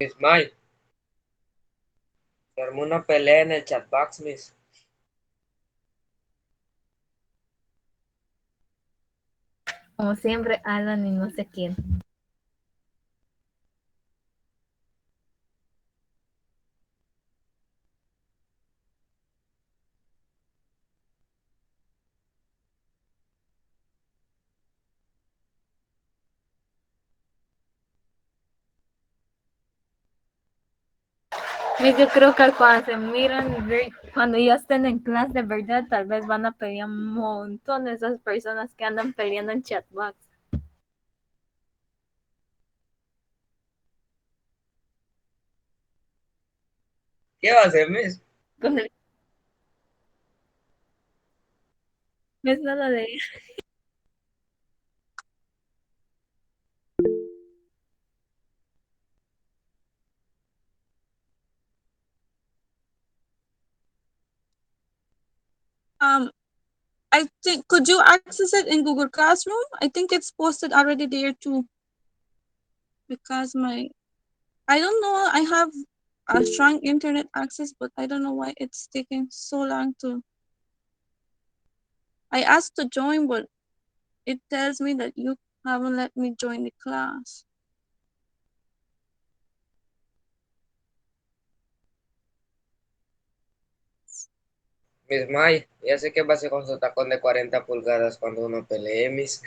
Miss May, se armó una pelea en el chatbox, Miss. Como siempre, Alan y no sé quién. Yo creo que cuando se miran, cuando ya estén en clase de verdad, tal vez van a pelear un montón de esas personas que andan peleando en chatbox. ¿Qué va a hacer, Miss? Con el... No es nada de... I think, could you access it in Google Classroom? I think it's posted already there too. Because I don't know, I have a strong internet access, but I don't know why it's taking so long to. I asked to join, but it tells me that you haven't let me join the class. Miss May, ya sé qué va a hacer con su tacón de 40 pulgadas cuando uno pelee, Miss.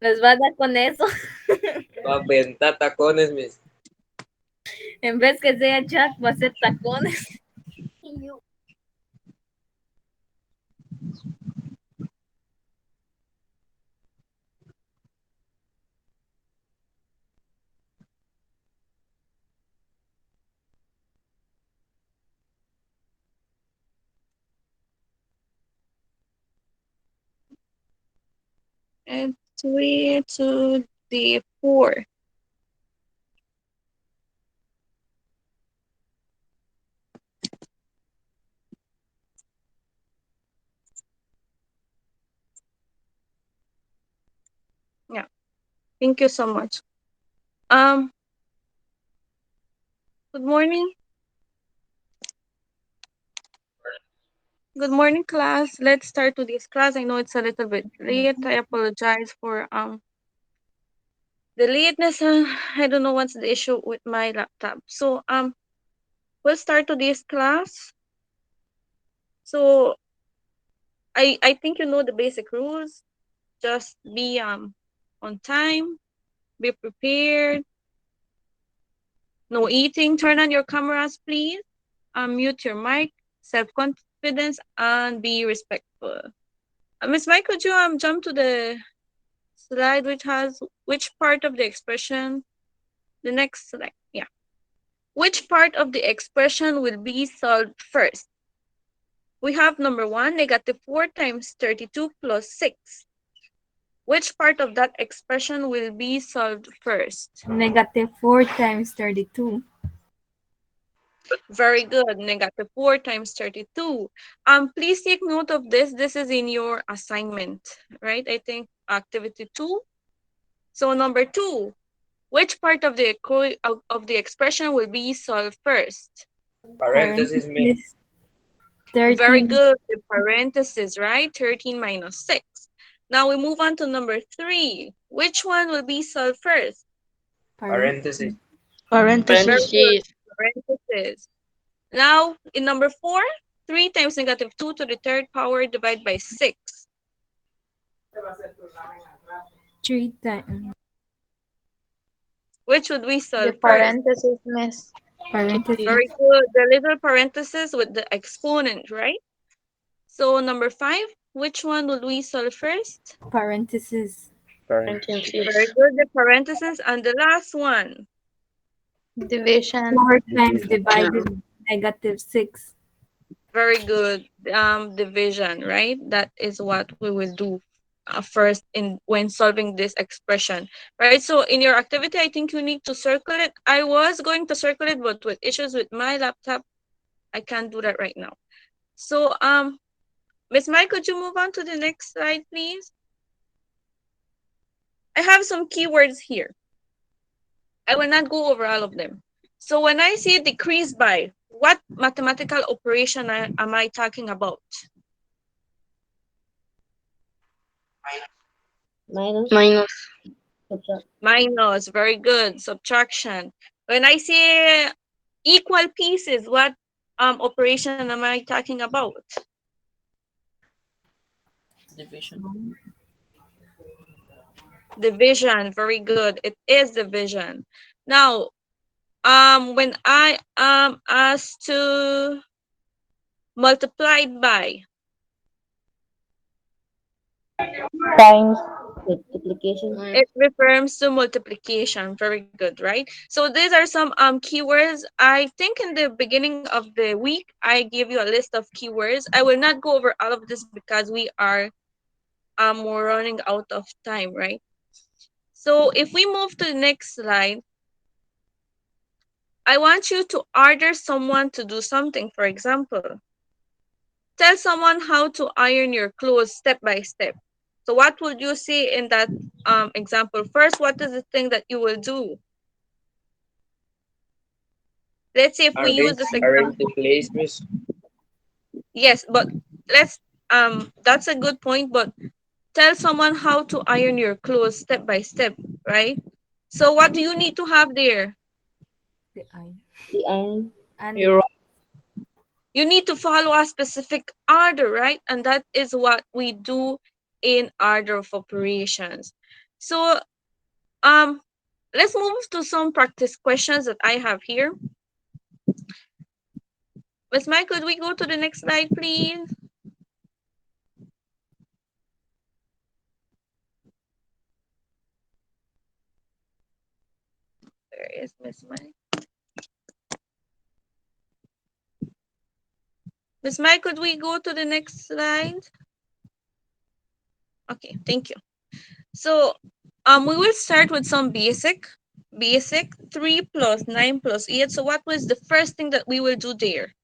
Les va a dar con eso. Va a aventar tacones, Miss. En vez que sea chat, va a ser tacones. And 3 to the 4. Yeah, thank you so much. Good morning. Good morning, class. Let's start today's class. I know it's a little bit late. I apologize for the lateness. I don't know what's the issue with my laptop. So we'll start today's class. So I think you know the basic rules. Just be on time, be prepared, no eating, turn on your cameras, please, mute your mic, self-confidence, and be respectful. Miss Mike, could you jump to the slide which has which part of the expression? The next slide, yeah. Which part of the expression will be solved first? We have number 1, negative 4 times 32 plus 6. Which part of that expression will be solved first? Negative 4 times 32. Very good. Negative 4 times 32. Please take note of this. This is in your assignment, right? I think activity 2. So number 2, which part of the expression will be solved first? Paréntesis, Miss. 13. Very good. The parenthesis, right? 13 minus 6. Now we move on to number 3. Which one will be solved first? Paréntesis. Parentheses. Very good. Parenthesis. Now, in number 4, 3 times negative 2 to the third power divided by 6. 3 times. Which would we solve The first? parentheses, miss. Parenthesis. Very good. The little parenthesis with the exponent, right? So number 5, which one would we solve first? Parenthesis. Parentheses. Very good. The parenthesis. And the last one. Division. 4 times divided negative 6. Very good. Division, right? That is what we will do first in when solving this expression, right? So in your activity, I think you need to circle it. I was going to circle it, but with issues with my laptop, I can't do that right now. So Miss Mike, could you move on to the next slide, please? I have some keywords here. I will not go over all of them. So when I say decrease by, what mathematical operation am I talking about? Minus. Minus. Subtract. Minus, very good. Subtraction. When I say equal pieces, what operation am I talking about? Division. Division, very good. It is division. Now, when I am asked to multiply by, Times. Multiplication. it refers to multiplication. Very good, right? So these are some keywords. I think in the beginning of the week, I gave you a list of keywords. I will not go over all of this because we are we're running out of time, right? So if we move to the next slide, I want you to order someone to do something. For example, tell someone how to iron your clothes step by step. So what would you say in that example? First, what is the thing that you will do? Let's say if we use this Arrange the example. place, Miss. Yes, but let's that's a good point, but tell someone how to iron your clothes step by step, right? So what do you need to have there? The iron. The iron. And Euro. You need to follow a specific order, right? And that is what we do in order of operations. So um let's move to some practice questions that I have here. Miss Mike, could we go to the next slide, please? There is Miss Mike. Miss Mike, could we go to the next slide? Okay, thank you. So we will start with some basic 3 plus 9 plus 8. So what was the first thing that we will do there?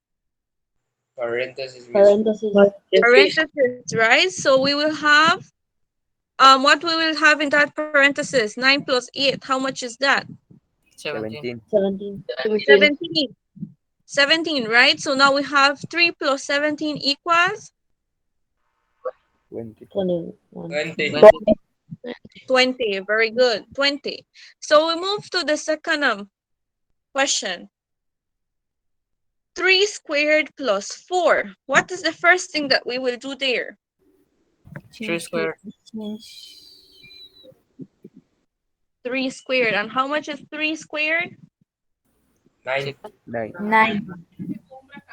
Parentheses, Miss. Parentheses. Parentheses, right? So we will have what we will have in that parenthesis, 9 plus 8. How much is that? 17. 17. 17. 17. 17, right? So now we have 3 plus 17 equals 21. 20. 20. 20. Very good. 20. So we move to the second question. 3 squared plus 4. What is the first thing that we will do there? 3 square. change 3 squared. And how much is 3 squared? 9. 9.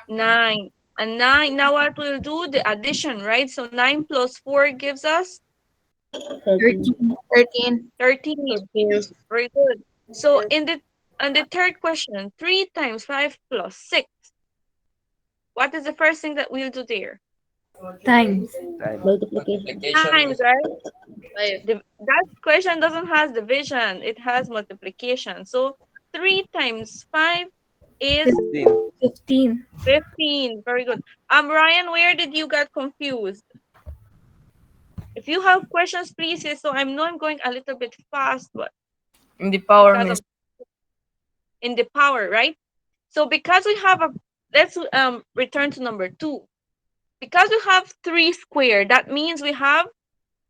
9. And 9, now what we'll do? The addition, right? So 9 plus 4 gives us 13. 13. 13. Very good. So in the third question, 3 times 5 plus 6. What is the first thing that we'll do there? Times. Multiplication. Multiplication, Times, Miss. right? 5. That question doesn't have division, it has multiplication. So 3 times 5 is 15. 15. Very good. Ryan, where did you get confused? If you have questions, please say so. I know I'm going a little bit fast, but In the power, because Miss. of in the power, right? So because we have a, let's return to number 2. Because we have 3 squared, that means we have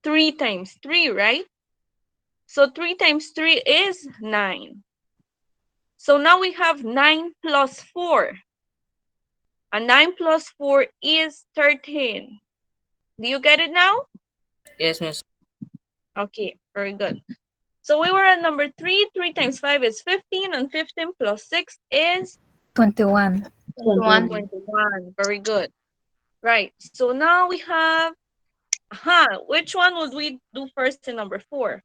3 times 3, right? So 3 times 3 is 9. So now we have 9 plus 4. And 9 plus 4 is 13. Do you get it now? Yes, Miss. Okay, very good. So we were at number 3. 3 times 5 is 15. And 15 plus 6 is 21. 21. 21. Very good. Right. So now we have, which one would we do first in number 4?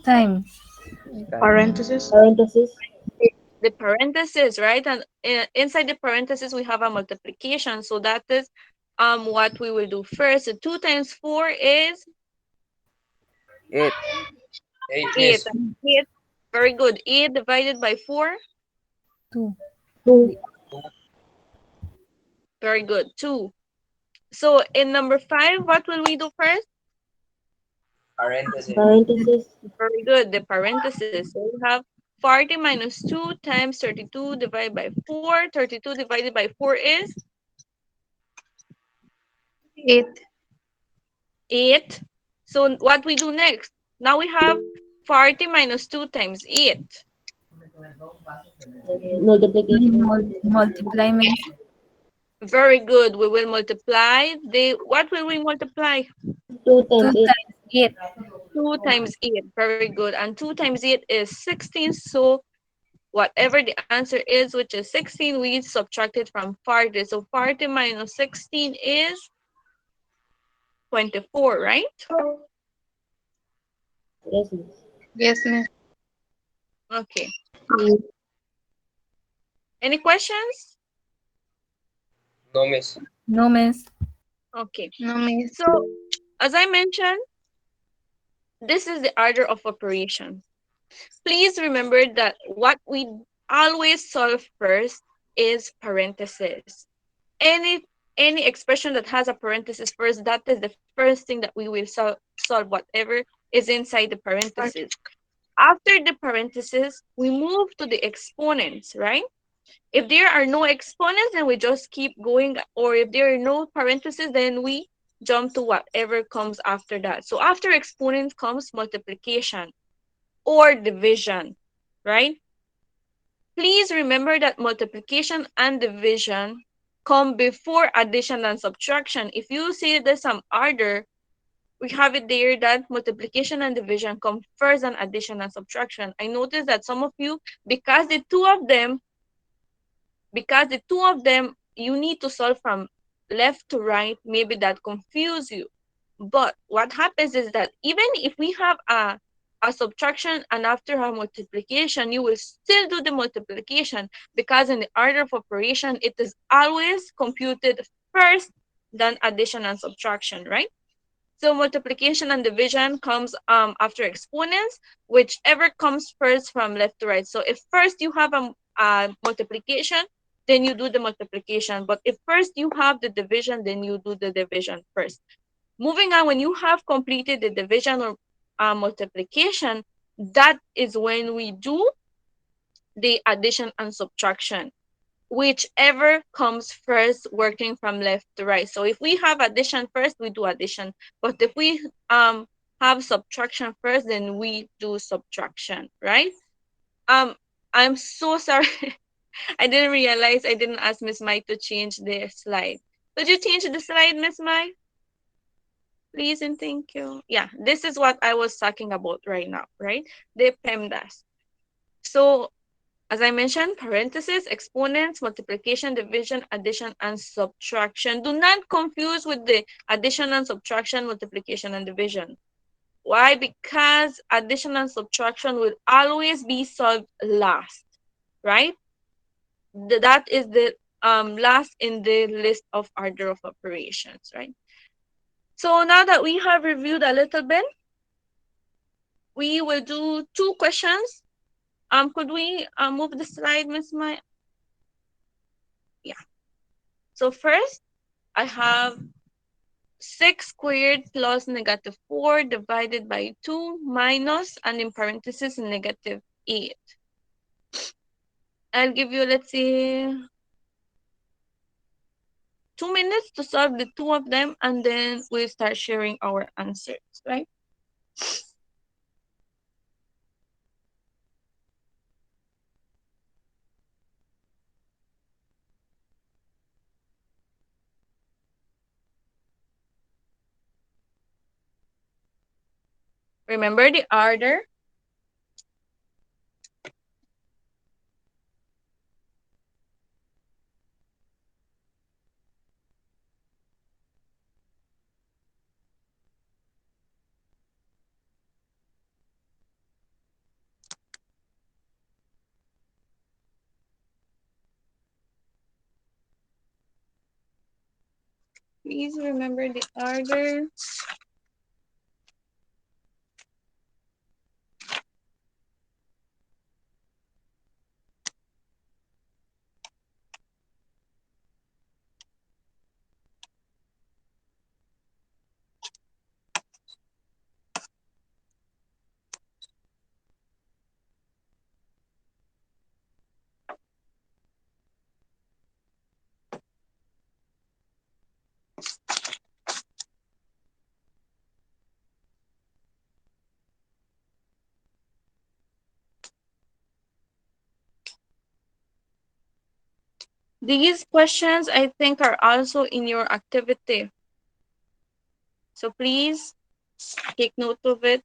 Times. Parentheses. Parentheses. The parentheses, right? And inside the parentheses, we have a multiplication. So that is what we will do first. So 2 times 4 is 8. 8, 8. Miss. 8. Very good. 8 divided by 4. 2. 2. Very good. 2. So in number 5, what will we do first? Parentheses. Parentheses. Very good. The parentheses. So we have 40 minus 2 times 32 divided by 4. 32 divided by 4 is 8. 8. So what we do next? Now we have 40 minus 2 times 8. Multiplication. Multiply means Very good. We will multiply. What will we multiply? 2 2 times 8. times 8. 2 times 8. Very good. And 2 times 8 is 16. So whatever the answer is, which is 16, we subtract it from 40. So 40 minus 16 is 24, right? Yes, miss. Yes, miss. Okay. Any questions? No, miss. No means Okay. No, miss. So as I mentioned, this is the order of operation. Please remember that what we always solve first is parentheses. Any expression that has a parenthesis first, that is the first thing that we will solve whatever is inside the parentheses. After the parentheses, we move to the exponents, right? If there are no exponents, then we just keep going, or if there are no parentheses, then we jump to whatever comes after that. So after exponent comes multiplication or division, right? Please remember that multiplication and division come before addition and subtraction. If you see there's some order, we have it there that multiplication and division come first and addition and subtraction. I noticed that some of you, because the two of them, you need to solve from left to right, maybe that confuse you. But what happens is that even if we have a subtraction and after a multiplication, you will still do the multiplication, because in the order of operation, it is always computed first, than addition and subtraction, right? So multiplication and division comes after exponents, whichever comes first from left to right. So if first you have a multiplication, then you do the multiplication. But if first you have the division, then you do the division first. Moving on, when you have completed the division or multiplication, that is when we do the addition and subtraction, whichever comes first, working from left to right. So if we have addition first, we do addition. But if we have subtraction first, then we do subtraction, right? Um, I'm so sorry. I didn't realize I didn't ask Miss Mai to change the slide. Could you change the slide, Miss Mai? Please and thank you. Yeah, this is what I was talking about right now, right? The Pemdas. So as I mentioned, parentheses, exponents, multiplication, division, addition, and subtraction. Do not confuse with the addition and subtraction, multiplication, and division. Why? Because addition and subtraction will always be solved last, right? That is the last in the list of order of operations, right? So now that we have reviewed a little bit, we will do two questions. Could we move the slide, Miss Maya? Yeah. So first, I have 6 squared plus negative 4 divided by 2 minus, and in parentheses, negative 8. I'll give you, let's say, 2 minutes to solve the two of them, and then we'll start sharing our answers, right? Remember the order. Please remember the order. These questions, I think, are also in your activity. So please take note of it.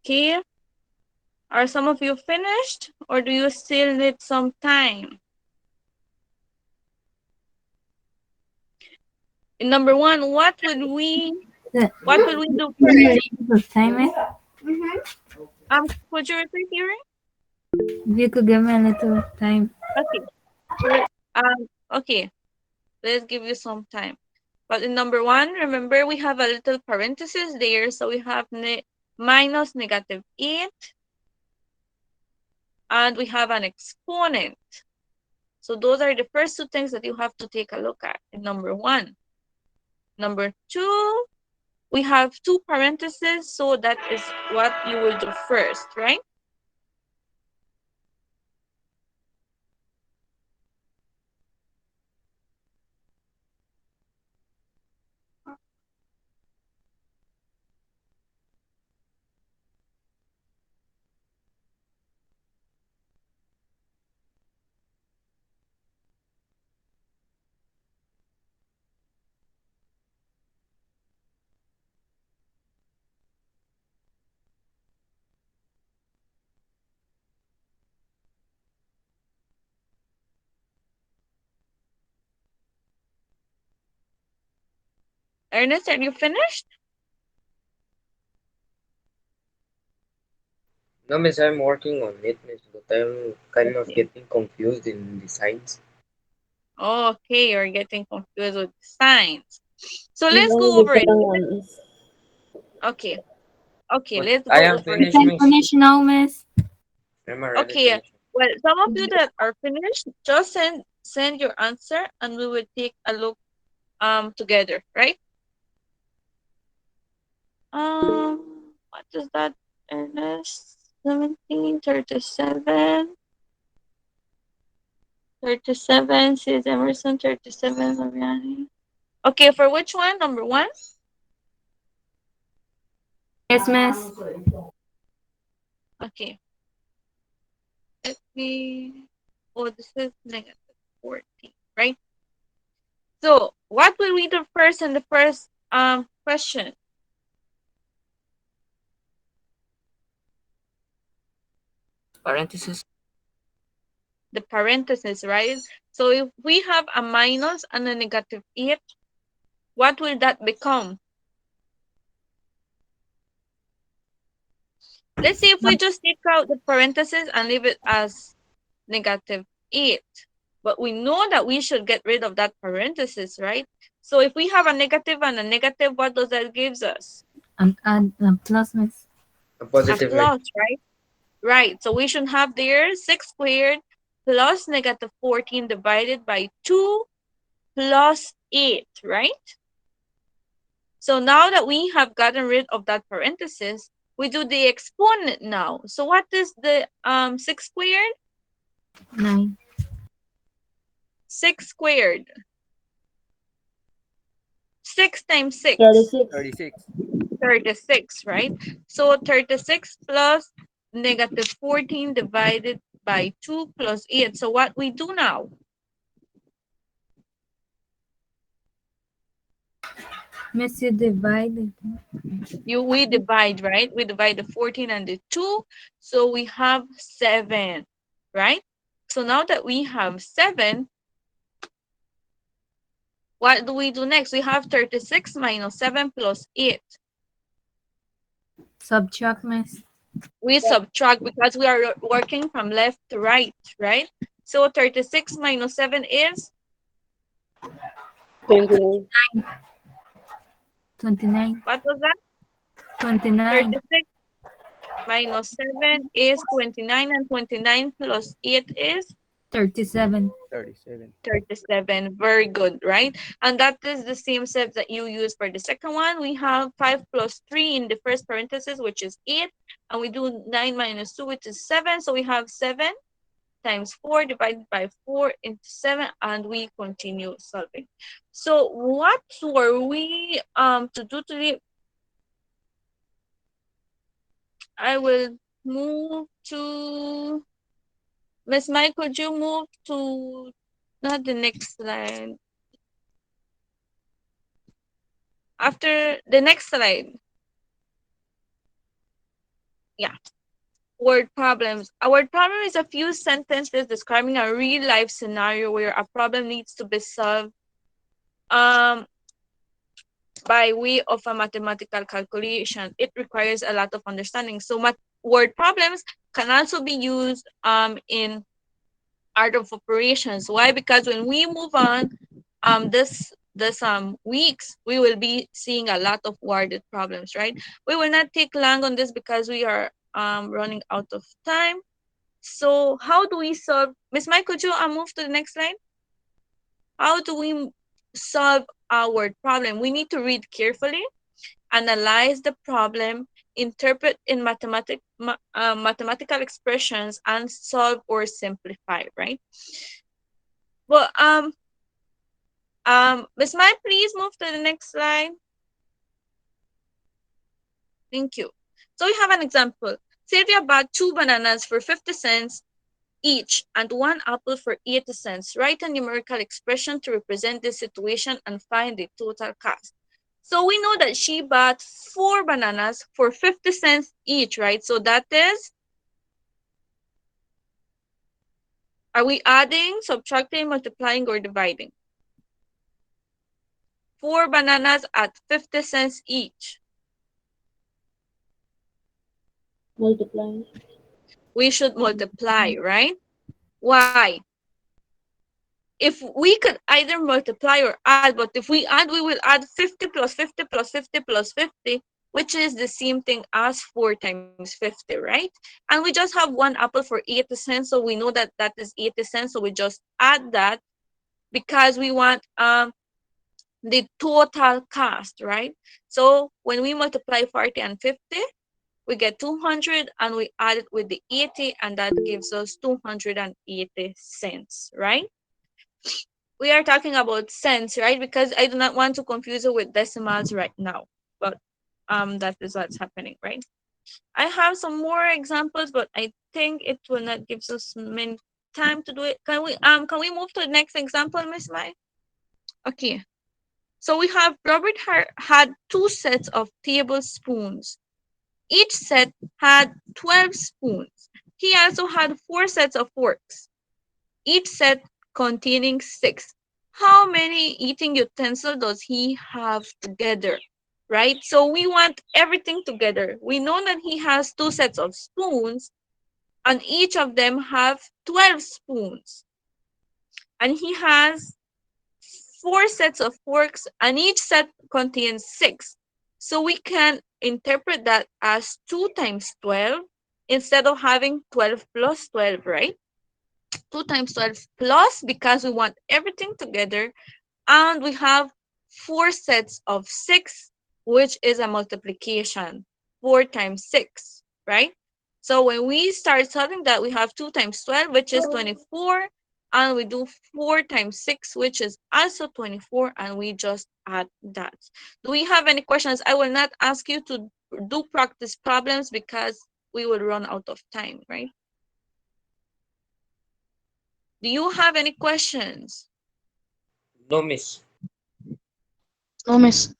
Okay. Are some of you finished, or do you still need some time? In number one, what would we do first? Time it. Could you repeat, Yuri? If you could give me a little time. Okay. Let- okay. Let's give you some time. But in number one, remember we have a little parenthesis there, so we have minus -8, and we have an exponent. So those are the first two things that you have to take a look at in number one. Number two, we have two parentheses, so that is what you will do first, right? Ernest, are you finished? No, miss, I'm working on it, miss, but I'm kind of Okay. getting confused in the signs. Okay, you're getting confused with the signs. So Miss, let's only go the over it. second one is. Okay. Okay, But let's I go am over it. finished, Can miss. finish now, miss. I'm already Okay. finished. Well, some of you that are finished, just send your answer and we will take a look together, right? What is that, Ernest? 17, 37. 37, says Emerson, 37, Mariani. Okay, for which one? Number one? Yes, miss. Okay. Let me, oh, this is -14, right? So, what will we do first in the first question? Parentheses. The parentheses, right? So, if we have a minus and a -8, what will that become? Let's see if we just take out the parentheses and leave it as -8. But we know that we should get rid of that parenthesis, right? So if we have a negative and a negative, what does that gives us? Add plus, miss. A A positive, miss. plus, right? Right. So we should have there 6 squared plus -14 divided by 2 plus 8, right? So now that we have gotten rid of that parenthesis, we do the exponent now. So what is the 6 squared? 9. 6 squared. 6 times 6. 36. 36. 36, right? So 36 plus -14 divided by 2 plus 8. So what we do now? Miss, you divided. We divide, right? We divide the 14 and the 2. So we have 7, right? So now that we have 7, what do we do next? We have 36 minus 7 plus 8. Subtract, miss. We subtract because we are working from left to right, right? So 36 minus 7 is 29. 29. what was that? 29. 36 minus 7 is 29, and 29 plus 8 is 37. 37. 37. Very good, right? And that is the same step that you use for the second one. We have 5 plus 3 in the first parenthesis, which is 8. And we do 9 minus 2, which is 7. So we have 7 times 4 divided by 4 into 7, and we continue solving. So what were we to do today? I will move to Miss Mike. Could you move to not the next slide? After the next slide, yeah. Word problems. A word problem is a few sentences describing a real life scenario where a problem needs to be solved um by way of a mathematical calculation. It requires a lot of understanding. So word problems can also be used in art of operations. Why? Because when we move on this weeks, we will be seeing a lot of worded problems, right? We will not take long on this because we are running out of time. So how do we solve? Miss Mike, could you move to the next slide? How do we solve our word problem? We need to read carefully, analyze the problem, interpret in mathematical expressions, and solve or simplify, right? Well, Miss Mai, please move to the next slide. Thank you. So we have an example. Sylvia bought 2 bananas for 50 cents each and 1 apple for 80 cents. Write a numerical expression to represent this situation and find the total cost. So we know that she bought 4 bananas for 50 cents each, right? So that is, are we adding, subtracting, multiplying, or dividing? 4 bananas at 50 cents each. Multiplying. We should multiply, right? Why? If we could either multiply or add, but if we add, we will add 50 plus 50 plus 50 plus 50, which is the same thing as 4 times 50, right? And we just have 1 apple for 80 cents, so we know that that is 80 cents, so we just add that because we want the total cost, right? So when we multiply 40 and 50, we get 200, and we add it with the 80, and that gives us 280 cents, right? We are talking about cents, right? Because I do not want to confuse it with decimals right now, but that is what's happening, right? I have some more examples, but I think it will not give us many time to do it. Can we move to the next example, Miss Mai? Okay. So we have Robert had 2 sets of tablespoons. Each set had 12 spoons. He also had 4 sets of forks, each set containing 6. How many eating utensils does he have together? Right? So we want everything together. We know that he has 2 sets of spoons, and each of them have 12 spoons. And he has 4 sets of forks, and each set contains 6. So we can interpret that as 2 times 12 instead of having 12 plus 12, right? 2 times 12 plus, because we want everything together, and we have 4 sets of 6, which is a multiplication. 4 times 6, right? So when we start solving that, we have 2 times 12, which is 24, and we do 4 times 6, which is also 24, and we just add that. Do we have any questions? I will not ask you to do practice problems because we will run out of time, right? Do you have any questions? No, miss. No, miss.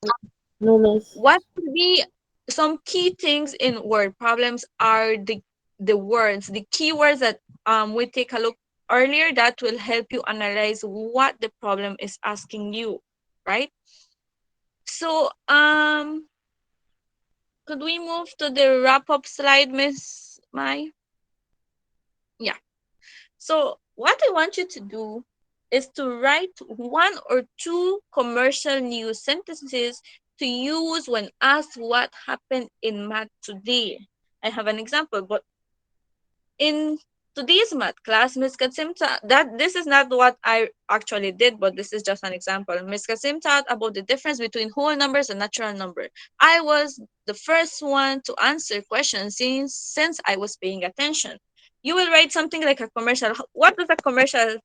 No, miss. What could be some key things in word problems are the words, the keywords that we take a look earlier that will help you analyze what the problem is asking you, right? So could we move to the wrap-up slide, Miss Mai? Yeah. So what I want you to do is to write 1 or 2 commercial news sentences to use when asked what happened in math today? I have an example, but in today's math class, Miss Katzim that this is not what I actually did, but this is just an example. Miss Katzim taught about the difference between whole numbers and natural number. I was the first one to answer questions since I was paying attention. You will write something like a commercial. What does a commercial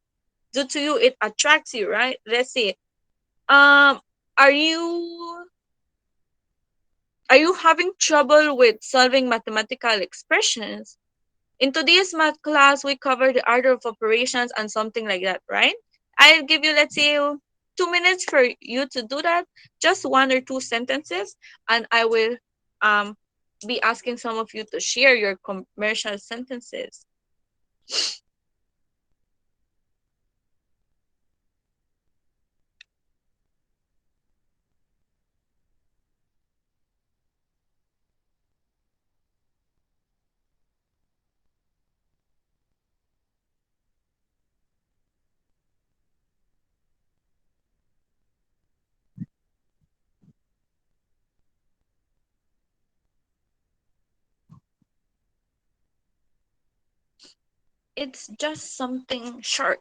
do to you? It attracts you, right? Let's see. Um, are you having trouble with solving mathematical expressions? In today's math class, we cover the order of operations and something like that, right? I'll give you, let's say, 2 minutes for you to do that, just one or two sentences, and I will um be asking some of you to share your commercial sentences. It's just something short.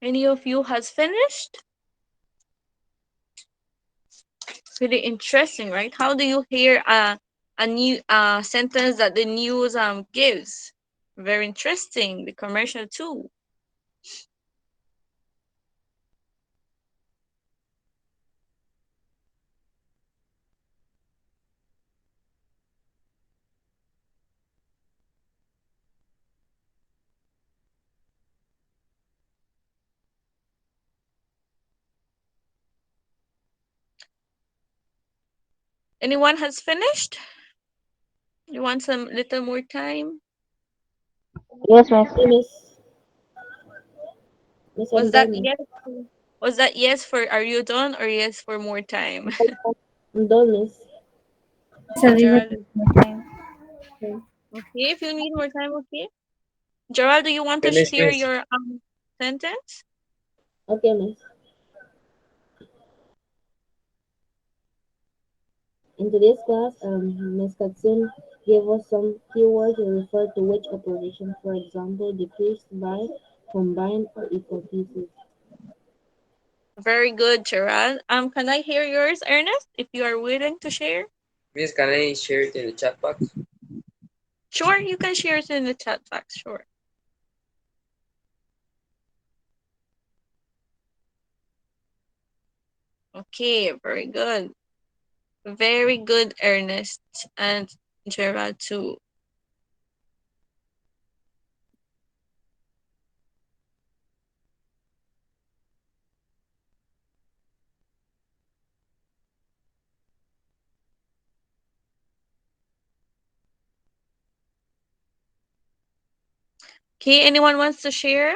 Any of you has finished? Pretty interesting, right? How do you hear a new sentence that the news gives? Very interesting. The commercial too. Anyone has finished? You want some little more time? Yes, miss. Okay, miss. Miss, I'm Was that done, miss. yes? Was that yes for are you done or yes for more time? I'm done, miss. It's a little Gerald, bit more time. Okay, okay. If you need more time, okay. Gerald, do you want to Finish, share Miss. your sentence? okay, miss. In today's class, Ms. Katzim gave us some keywords to refer to which operation, for example, decrease by, combine, or equal pieces. Very good, Gerald. Can I hear yours, Ernest? If you are willing to share. Miss, can I share it in the chat box? Sure, you can share it in the chat box. Sure. Okay, very good. Very good, Ernest and Gerald too. Okay, anyone wants to share?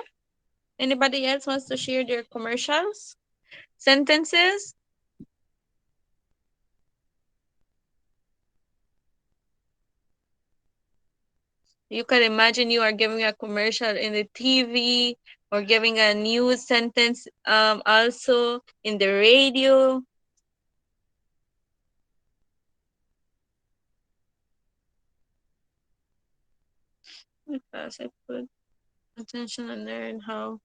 Anybody else wants to share their commercials? Sentences? You can imagine you are giving a commercial in the TV or giving a news sentence also in the radio. Because I put attention and learn how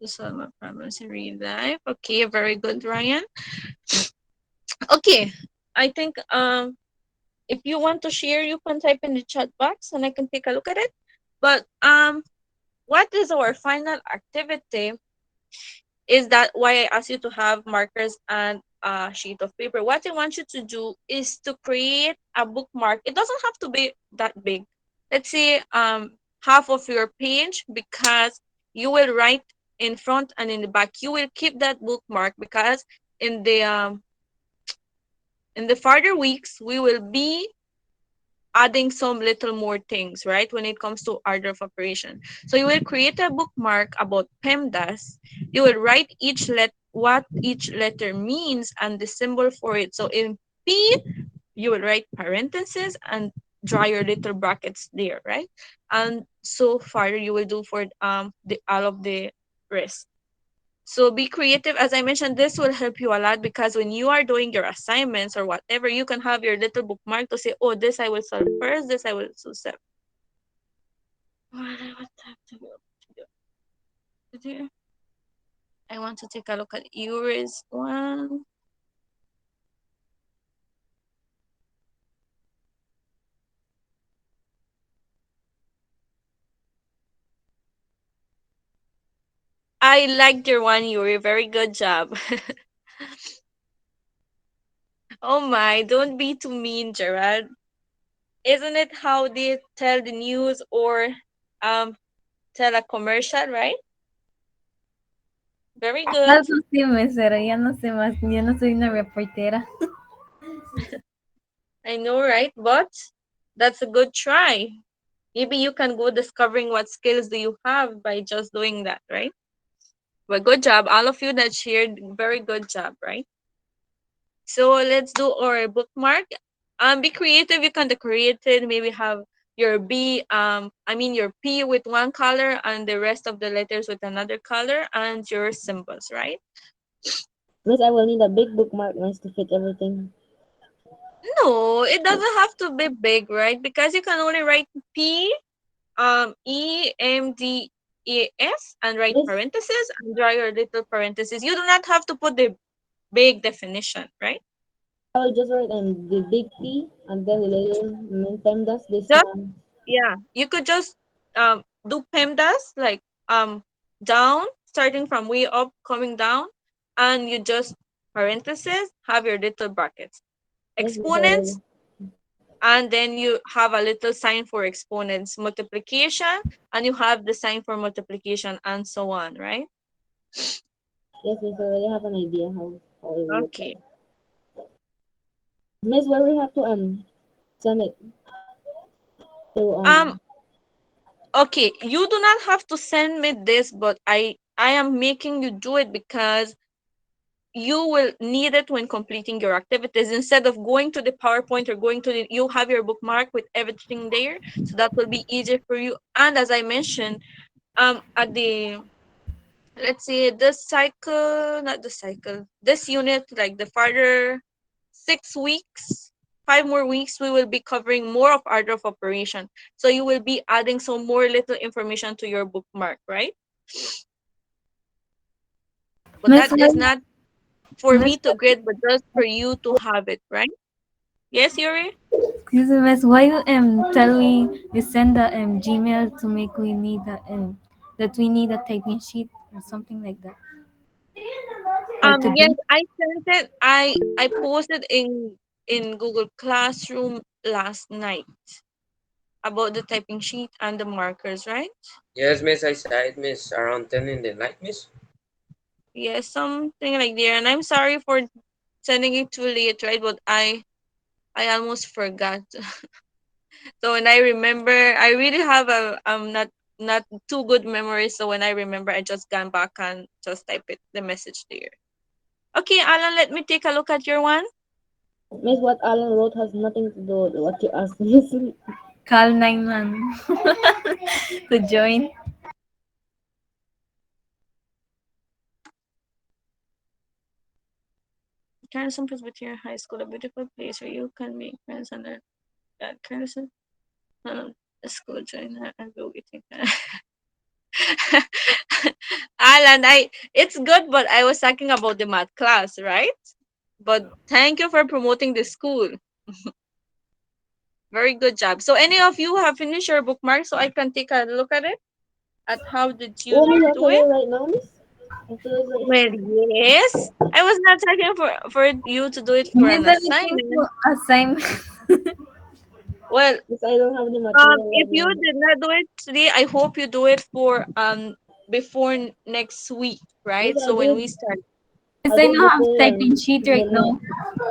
to solve my problems in real life. Okay, very good, Ryan. Okay, I think if you want to share, you can type in the chat box and I can take a look at it. But what is our final activity is that why I asked you to have markers and a sheet of paper. What I want you to do is to create a bookmark. It doesn't have to be that big. Let's say half of your page, because you will write in front and in the back. You will keep that bookmark because in the further weeks we will be adding some little more things, right? When it comes to order of operation. So you will create a bookmark about Pemdas. You will write what each letter means and the symbol for it. So in P, you will write parentheses and draw your little brackets there, right? And so far you will do for the all of the rest. So be creative. As I mentioned, this will help you a lot because when you are doing your assignments or whatever, you can have your little bookmark to say, oh, this I will solve first, this I will solve second. What time to do? I want to take a look at yours one. I liked your one, Yuri. Very good job. Oh my, don't be too mean, Gerard. Isn't it how they tell the news or um tell a commercial, right? Very good. Algo sí me será, ya no sé más, yo no soy una reportera. I know, right? But that's a good try. Maybe you can go discovering what skills do you have by just doing that, right? But good job. All of you that shared, very good job, right? So let's do our bookmark. Be creative. You can decorate it. Maybe have your B, I mean your P with one color and the rest of the letters with another color and your symbols, right? Miss, I will need a big bookmark, miss, to fit everything. No, it doesn't have to be big, right? Because you can only write P, EMDES and write Miss, parentheses and draw your little parentheses. You do not have to put the big definition, right? I will just write the big P and then the little Pemdas, the Just small. yeah, you could just do PEMDAS like down, starting from way up, coming down, and you just parentheses have your little brackets, Yes, miss, I exponents, will. and then you have a little sign for exponents, multiplication, and you have the sign for multiplication, and so on, right? Yes, miss, I already have an idea how it will look like. Okay. Miss, where we have to send it to Um. Okay. You do not have to send me this, but I am making you do it because you will need it when completing your activities instead of going to the PowerPoint or going to the, you have your bookmark with everything there, so that will be easier for you. And as I mentioned, at the, let's say this cycle, not the cycle, this unit, like the further 6 weeks, 5 more weeks, we will be covering more of order of operation, so you will be adding some more little information to your bookmark, right? But Miss, that why, is not for Miss, me to grade, but just for you to have it, right? Yes, Yuri? excuse me, Miss, why you tell me you send the Gmail to make we need a that we need a typing sheet or something like that or to Yes, do? I sent it. I posted in Google Classroom last night about the typing sheet and the markers, right? Yes, miss, I saw it, miss, around 10 in the night, miss. Yes, something like there. And I'm sorry for sending it too late, right? But I almost forgot. So when I remember, I really have a not too good memory. So when I remember, I just gone back and just type it the message there. Okay, Alan, let me take a look at your one. Miss, what Alan wrote has nothing to do with what you asked, Miss. Call 911 to join. Carson Presbyterian High School, a beautiful place where you can make friends and learn. That Carson, the school joiner and go eating. Alan, it's good, but I was talking about the math class, right? But thank you for promoting the school. Very good job. So any of you have finished your bookmark so I can take a look at it? At how did you Oh, Miss, have do to do it? it right now, Miss? Have to do it right Well, yes. I was not talking for you to do it for Miss, an everything assignment. to assignment. Well, Miss, I don't have the material if right you now. did not do it today, I hope you do it for before next week, Miss, right? So when we start. Miss, I'll I do it don't have before typing sheet right midnight. now.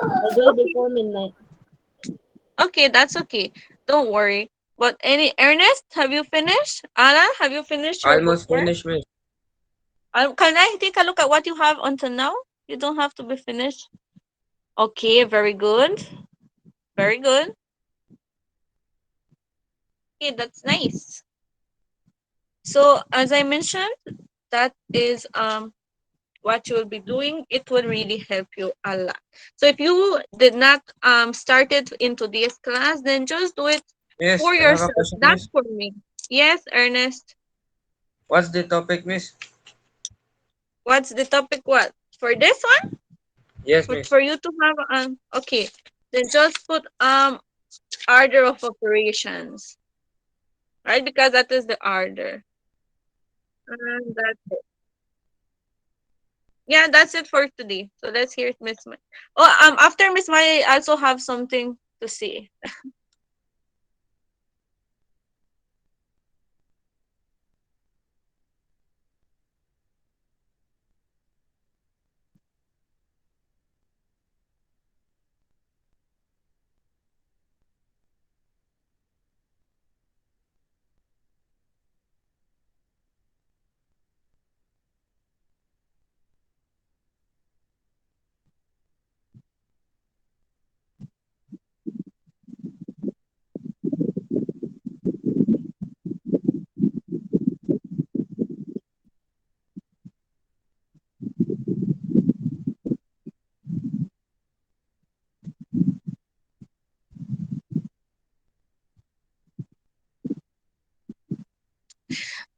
I'll do it Okay, before midnight. okay, that's okay. Don't worry. But any Ernest, have you finished? Anna, have you finished your Almost bookwork? finished, miss. Can I take a look at what you have until now? You don't have to be finished. Okay, very good. Very good. Okay, that's nice. So as I mentioned, that is what you will be doing. It will really help you a lot. So if you did not start it in today's class, then just do it Miss, for I have a yourself, question, not Miss. for me. Yes, Ernest. What's the topic, Miss? What's the topic? What for this one? Yes, But Miss. for you to have okay, then just put order of operations, right? Because that is the order. And that's it. Yeah, that's it for today. So let's hear it, Miss Mai. Oh, after Miss Mai, I also have something to say.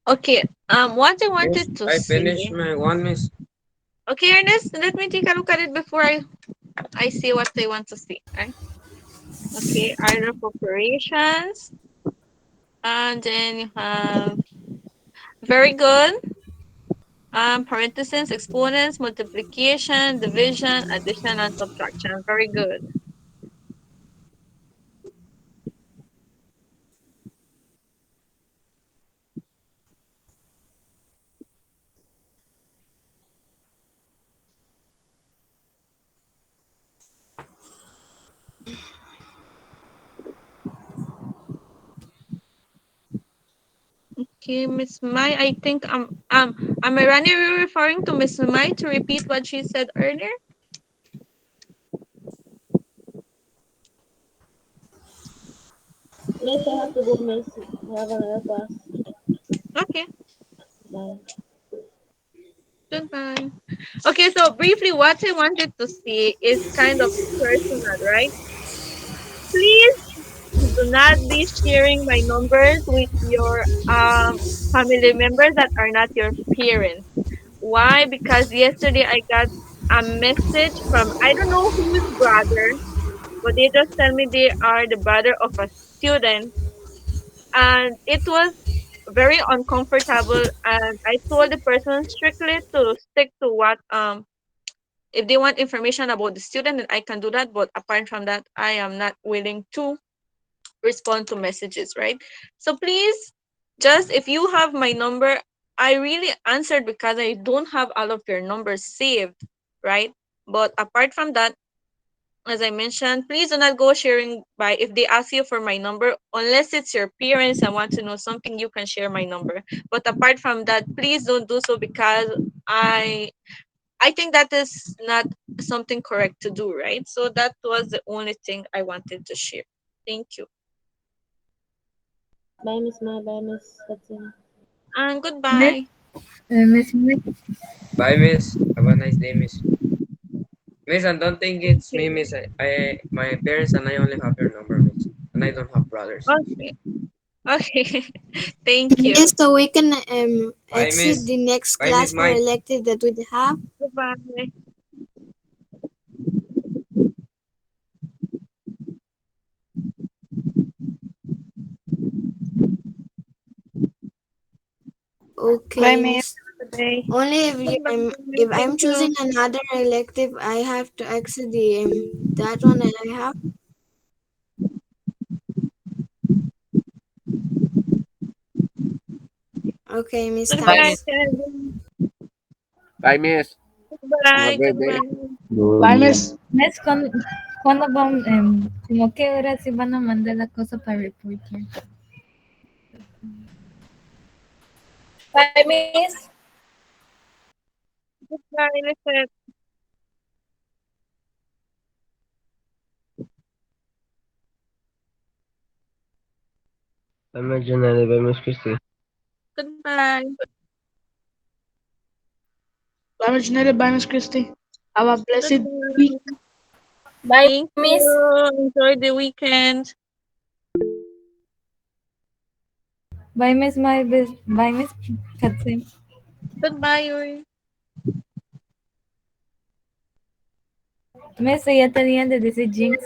Okay. What I Miss, wanted to I say. finished my one, Miss. Okay, Ernest, let me take a look at it before I see what they want to see. Right? Okay, order of operations, and then you have very good. Parentheses, exponents, multiplication, division, addition, and subtraction. Very good. Okay, Miss Mai, I think am I running referring to Miss Mai to repeat what she said earlier? Miss, I have to go, Miss. I have another class. Okay, Bye. goodbye. Okay, so briefly, what I wanted to say is kind of personal, right? Please do not be sharing my numbers with your family members that are not your parents. Why? Because yesterday I got a message from I don't know whose brother, but they just tell me they are the brother of a student, and it was very uncomfortable. And I told the person strictly to stick to what if they want information about the student, then I can do that. But apart from that, I am not willing to respond to messages, right? So please, just if you have my number, I really answered because I don't have all of your numbers saved, right? But apart from that, as I mentioned, please do not go sharing by if they ask you for my number, unless it's your parents and want to know something, you can share my number. But apart from that, please don't do so because I I think that is not something correct to do, right? So that was the only thing I wanted to share. Thank you. Bye, Miss Ma. Bye, Miss Catzim. And Miss, goodbye. Miss Mai, Bye, Miss. Have a nice day, Miss. Miss, I don't think it's me, Okay. Miss. My parents and I only have your number, Miss. And I don't have brothers. Okay. Okay. Thank you. Yes, so we can Bye, exit Miss. the next Bye, Miss class for Mai. elective that we have. Goodbye. Bye, Okay, Miss. Miss. Good day. Only Goodbye. if I'm Thank you. choosing another elective, I have to exit the that one that I have. Okay, Miss. Bye, Goodbye, Miss. Thanks. Kevin. Bye, miss. Have a Goodbye. great day. Goodbye. Bye, miss. Miss, cuando como qué hora se van a mandar la cosa para reporter? Bye, Miss. Goodbye, Lizette. Bye, Miss Janelle. Bye, Miss Christy. Goodbye. Bye, Miss Janelle. Bye, Miss Christy. Have a blessed week. Goodbye. Bye, Thank Miss. you. Enjoy the weekend. Bye, Miss My Best. Bye, Miss Catzim. Goodbye, Yuri. Miss, ya te di antes de decir Jinx.